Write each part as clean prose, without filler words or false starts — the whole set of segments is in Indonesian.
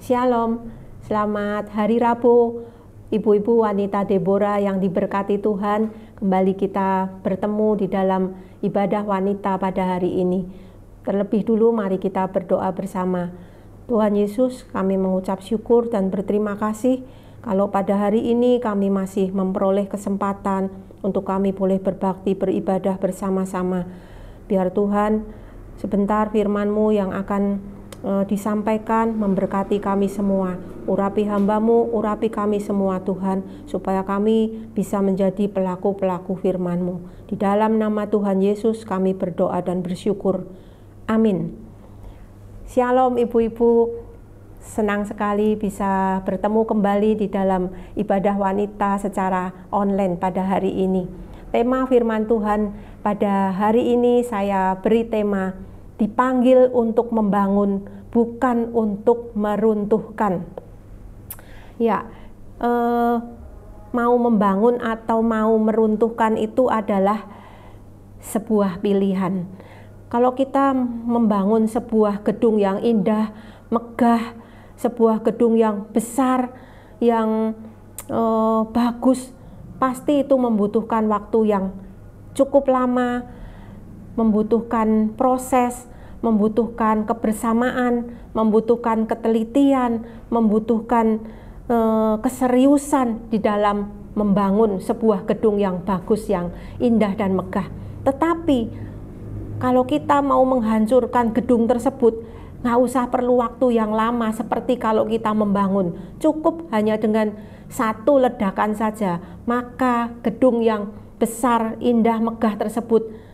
Shalom, selamat hari Rabu, ibu-ibu wanita Deborah yang diberkati Tuhan. Kembali kita bertemu di dalam ibadah wanita pada hari ini. Terlebih dulu mari kita berdoa bersama. Tuhan Yesus, kami mengucap syukur dan berterima kasih kalau pada hari ini kami masih memperoleh kesempatan untuk kami boleh berbakti beribadah bersama-sama. Biar Tuhan sebentar firman-Mu yang akan disampaikan memberkati kami semua. Urapi hamba-Mu, urapi kami semua Tuhan, supaya kami bisa menjadi pelaku-pelaku firman-Mu. Di dalam nama Tuhan Yesus kami berdoa dan bersyukur. Amin. Shalom ibu-ibu, senang sekali bisa bertemu kembali di dalam ibadah wanita secara online pada hari ini. Tema firman Tuhan pada hari ini saya beri tema dipanggil untuk membangun, bukan untuk meruntuhkan. Ya, mau membangun atau mau meruntuhkan itu adalah sebuah pilihan. Kalau kita membangun sebuah gedung yang indah, megah, sebuah gedung yang besar, yang bagus, pasti itu membutuhkan waktu yang cukup lama, membutuhkan proses, membutuhkan kebersamaan, membutuhkan ketelitian, membutuhkan keseriusan di dalam membangun sebuah gedung yang bagus, yang indah dan megah. Tetapi kalau kita mau menghancurkan gedung tersebut, nggak usah perlu waktu yang lama seperti kalau kita membangun. Cukup hanya dengan satu ledakan saja, maka gedung yang besar, indah, megah tersebut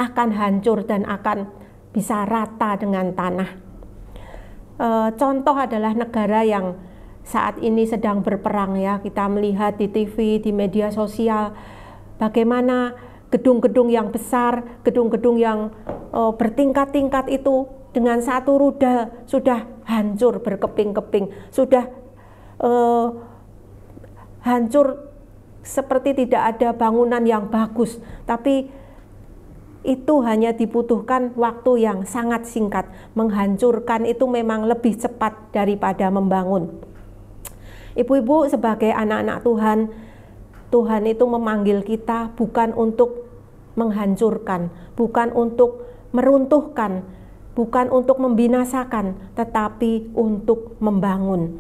akan hancur dan akan bisa rata dengan tanah. Contoh adalah negara yang saat ini sedang berperang ya. Kita melihat di TV, di media sosial, bagaimana gedung-gedung yang besar, gedung-gedung yang bertingkat-tingkat itu dengan satu rudal sudah hancur berkeping-keping, sudah hancur seperti tidak ada bangunan yang bagus, tapi itu hanya dibutuhkan waktu yang sangat singkat. Menghancurkan itu memang lebih cepat daripada membangun. Ibu-ibu, sebagai anak-anak Tuhan, Tuhan itu memanggil kita bukan untuk menghancurkan, bukan untuk meruntuhkan, bukan untuk membinasakan, tetapi untuk membangun.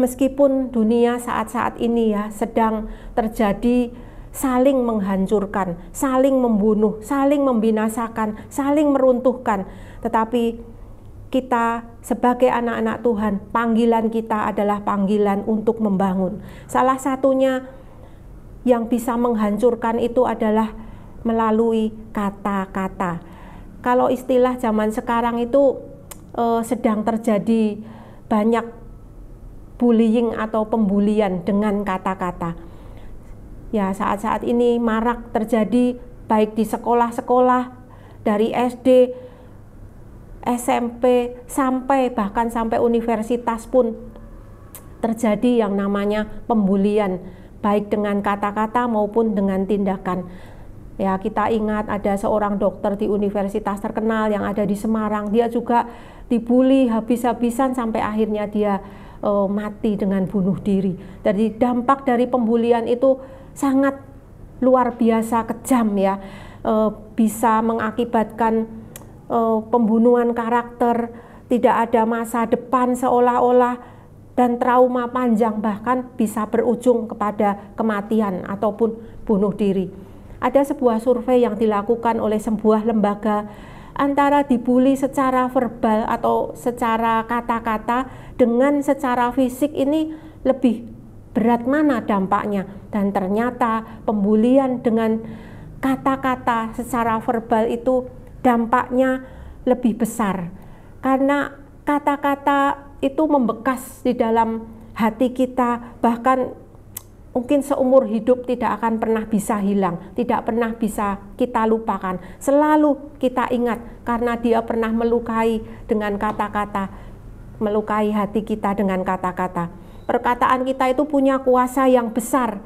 Meskipun dunia saat-saat ini ya sedang terjadi saling menghancurkan, saling membunuh, saling membinasakan, saling meruntuhkan, tetapi kita sebagai anak-anak Tuhan, panggilan kita adalah panggilan untuk membangun. Salah satunya yang bisa menghancurkan itu adalah melalui kata-kata. Kalau istilah zaman sekarang itu sedang terjadi banyak bullying atau pembulian dengan kata-kata. Ya, saat-saat ini marak terjadi baik di sekolah-sekolah dari SD, SMP, bahkan sampai universitas pun terjadi yang namanya pembulian, baik dengan kata-kata maupun dengan tindakan. Ya, kita ingat ada seorang dokter di universitas terkenal yang ada di Semarang, dia juga dibully habis-habisan sampai akhirnya dia mati dengan bunuh diri. Jadi dampak dari pembulian itu sangat luar biasa kejam ya, bisa mengakibatkan pembunuhan karakter, tidak ada masa depan seolah-olah, dan trauma panjang, bahkan bisa berujung kepada kematian ataupun bunuh diri. Ada sebuah survei yang dilakukan oleh sebuah lembaga, antara dibully secara verbal atau secara kata-kata dengan secara fisik ini lebih berat mana dampaknya. Dan ternyata pembulian dengan kata-kata secara verbal itu dampaknya lebih besar, karena kata-kata itu membekas di dalam hati kita, bahkan mungkin seumur hidup tidak akan pernah bisa hilang, tidak pernah bisa kita lupakan, selalu kita ingat, karena dia pernah melukai dengan kata-kata, melukai hati kita dengan kata-kata. Perkataan kita itu punya kuasa yang besar,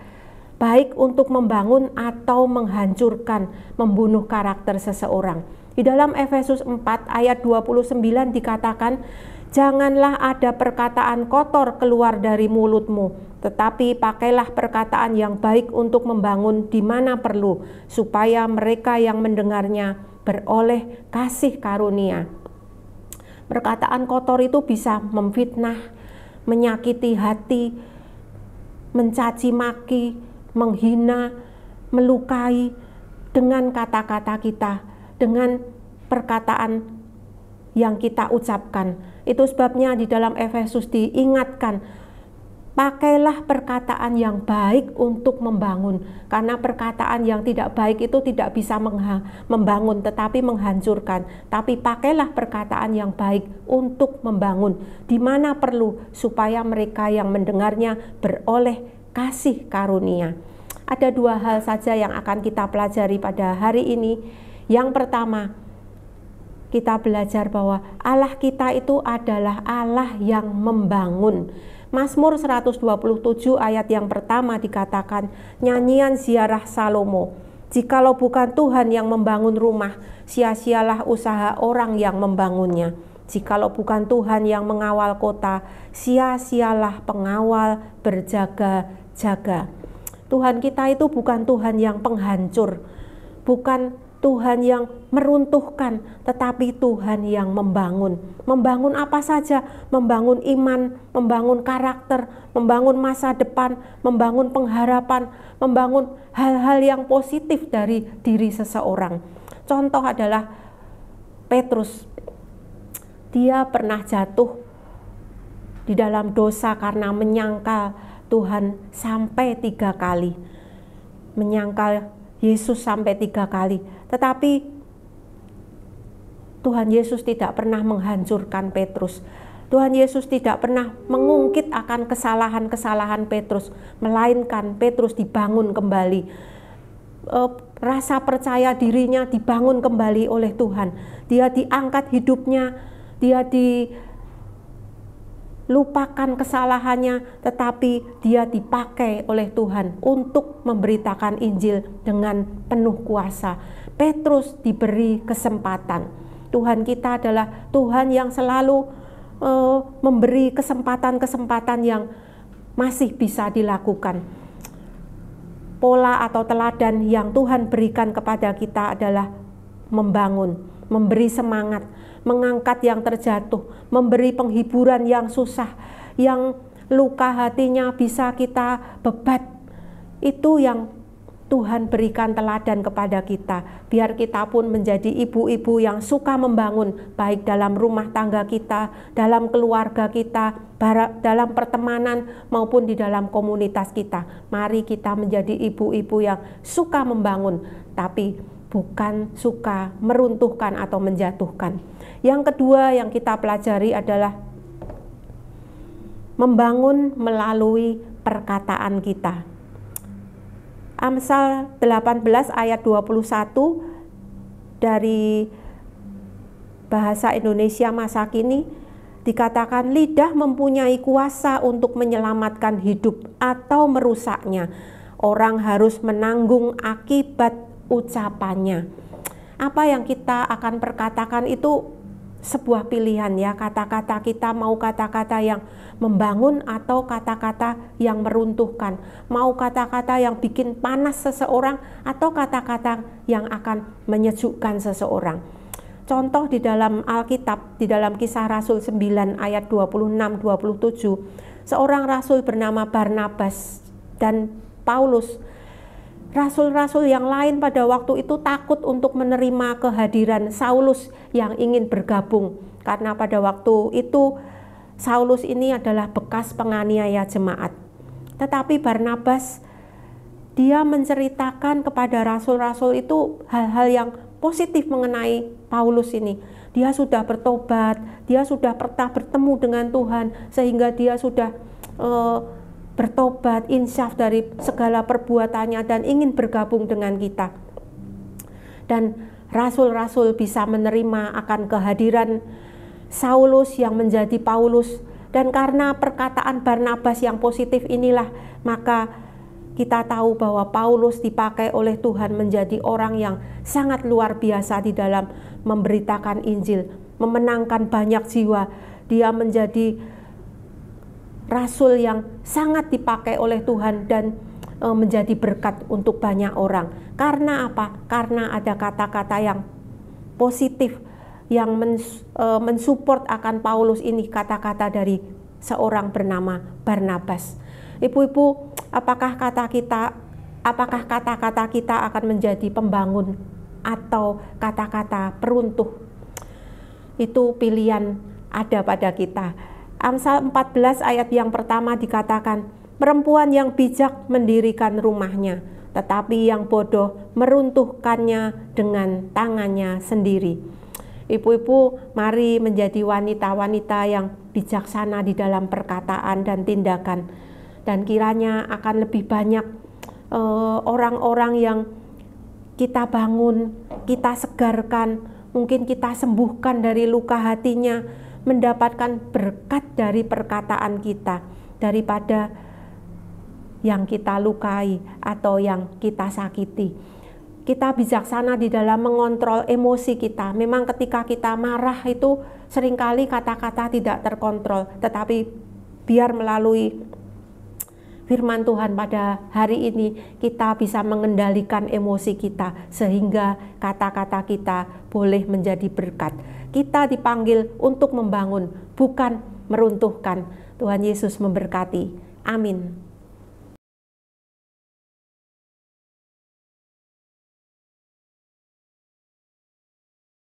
baik untuk membangun atau menghancurkan, membunuh karakter seseorang. Di dalam Efesus 4 ayat 29 dikatakan, Janganlah ada perkataan kotor keluar dari mulutmu, tetapi pakailah perkataan yang baik untuk membangun di mana perlu, supaya mereka yang mendengarnya beroleh kasih karunia. Perkataan kotor itu bisa memfitnah, menyakiti hati, mencaci maki, menghina, melukai dengan kata-kata kita, dengan perkataan yang kita ucapkan. Itu sebabnya di dalam Efesus diingatkan, pakailah perkataan yang baik untuk membangun, karena perkataan yang tidak baik itu tidak bisa membangun tetapi menghancurkan. Tapi pakailah perkataan yang baik untuk membangun di mana perlu, supaya mereka yang mendengarnya beroleh kasih karunia. Ada dua hal saja yang akan kita pelajari pada hari ini. Yang pertama, kita belajar bahwa Allah kita itu adalah Allah yang membangun. Mazmur 127 ayat yang pertama dikatakan, nyanyian ziarah Salomo. Jikalau bukan Tuhan yang membangun rumah, sia-sialah usaha orang yang membangunnya. Jikalau bukan Tuhan yang mengawal kota, sia-sialah pengawal berjaga-jaga. Tuhan kita itu bukan Tuhan yang penghancur, bukan Tuhan yang meruntuhkan, tetapi Tuhan yang membangun. Membangun apa saja? Membangun iman, membangun karakter, membangun masa depan, membangun pengharapan, membangun hal-hal yang positif dari diri seseorang. Contoh adalah Petrus. Dia pernah jatuh di dalam dosa karena menyangkal Tuhan sampai 3 kali. Menyangkal Yesus sampai 3 kali. Tetapi Tuhan Yesus tidak pernah menghancurkan Petrus. Tuhan Yesus tidak pernah mengungkit akan kesalahan-kesalahan Petrus, melainkan Petrus dibangun kembali. Rasa percaya dirinya dibangun kembali oleh Tuhan. Dia diangkat hidupnya, dia dilupakan kesalahannya, tetapi dia dipakai oleh Tuhan untuk memberitakan Injil dengan penuh kuasa. Petrus diberi kesempatan. Tuhan kita adalah Tuhan yang selalu memberi kesempatan-kesempatan yang masih bisa dilakukan. Pola atau teladan yang Tuhan berikan kepada kita adalah membangun, memberi semangat, mengangkat yang terjatuh, memberi penghiburan yang susah, yang luka hatinya bisa kita bebat. Itu yang Tuhan berikan teladan kepada kita, biar kita pun menjadi ibu-ibu yang suka membangun, baik dalam rumah tangga kita, dalam keluarga kita, dalam pertemanan, maupun di dalam komunitas kita. Mari kita menjadi ibu-ibu yang suka membangun, tapi bukan suka meruntuhkan atau menjatuhkan. Yang kedua yang kita pelajari adalah membangun melalui perkataan kita. Amsal 18 ayat 21 dari bahasa Indonesia masa kini dikatakan, lidah mempunyai kuasa untuk menyelamatkan hidup atau merusaknya. Orang harus menanggung akibat ucapannya. Apa yang kita akan perkatakan itu sebuah pilihan ya. Kata-kata kita mau kata-kata yang membangun atau kata-kata yang meruntuhkan, mau kata-kata yang bikin panas seseorang atau kata-kata yang akan menyejukkan seseorang. Contoh di dalam Alkitab, di dalam Kisah Rasul 9 ayat 26-27, seorang rasul bernama Barnabas dan Paulus. Rasul-rasul yang lain pada waktu itu takut untuk menerima kehadiran Saulus yang ingin bergabung, karena pada waktu itu Saulus ini adalah bekas penganiaya jemaat. Tetapi Barnabas, dia menceritakan kepada rasul-rasul itu hal-hal yang positif mengenai Paulus ini. Dia sudah bertobat, dia sudah pernah bertemu dengan Tuhan, sehingga dia sudah bertobat, insyaf dari segala perbuatannya dan ingin bergabung dengan kita. Dan rasul-rasul bisa menerima akan kehadiran Saulus yang menjadi Paulus, dan karena perkataan Barnabas yang positif inilah, maka kita tahu bahwa Paulus dipakai oleh Tuhan menjadi orang yang sangat luar biasa di dalam memberitakan Injil, memenangkan banyak jiwa, dia menjadi rasul yang sangat dipakai oleh Tuhan dan menjadi berkat untuk banyak orang. Karena apa? Karena ada kata-kata yang positif yang mensupport akan Paulus ini, kata-kata dari seorang bernama Barnabas. Ibu-ibu, apakah kata-kata kita akan menjadi pembangun atau kata-kata peruntuh? Itu pilihan ada pada kita. Amsal 14 ayat yang pertama dikatakan, perempuan yang bijak mendirikan rumahnya, tetapi yang bodoh meruntuhkannya dengan tangannya sendiri. Ibu-ibu, mari menjadi wanita-wanita yang bijaksana di dalam perkataan dan tindakan. Dan kiranya akan lebih banyak orang-orang yang kita bangun, kita segarkan, mungkin kita sembuhkan dari luka hatinya, mendapatkan berkat dari perkataan kita, daripada yang kita lukai atau yang kita sakiti. Kita bijaksana di dalam mengontrol emosi kita. Memang ketika kita marah itu seringkali kata-kata tidak terkontrol, tetapi biar melalui firman Tuhan pada hari ini kita bisa mengendalikan emosi kita sehingga kata-kata kita boleh menjadi berkat. Kita dipanggil untuk membangun, bukan meruntuhkan. Tuhan Yesus memberkati. Amin.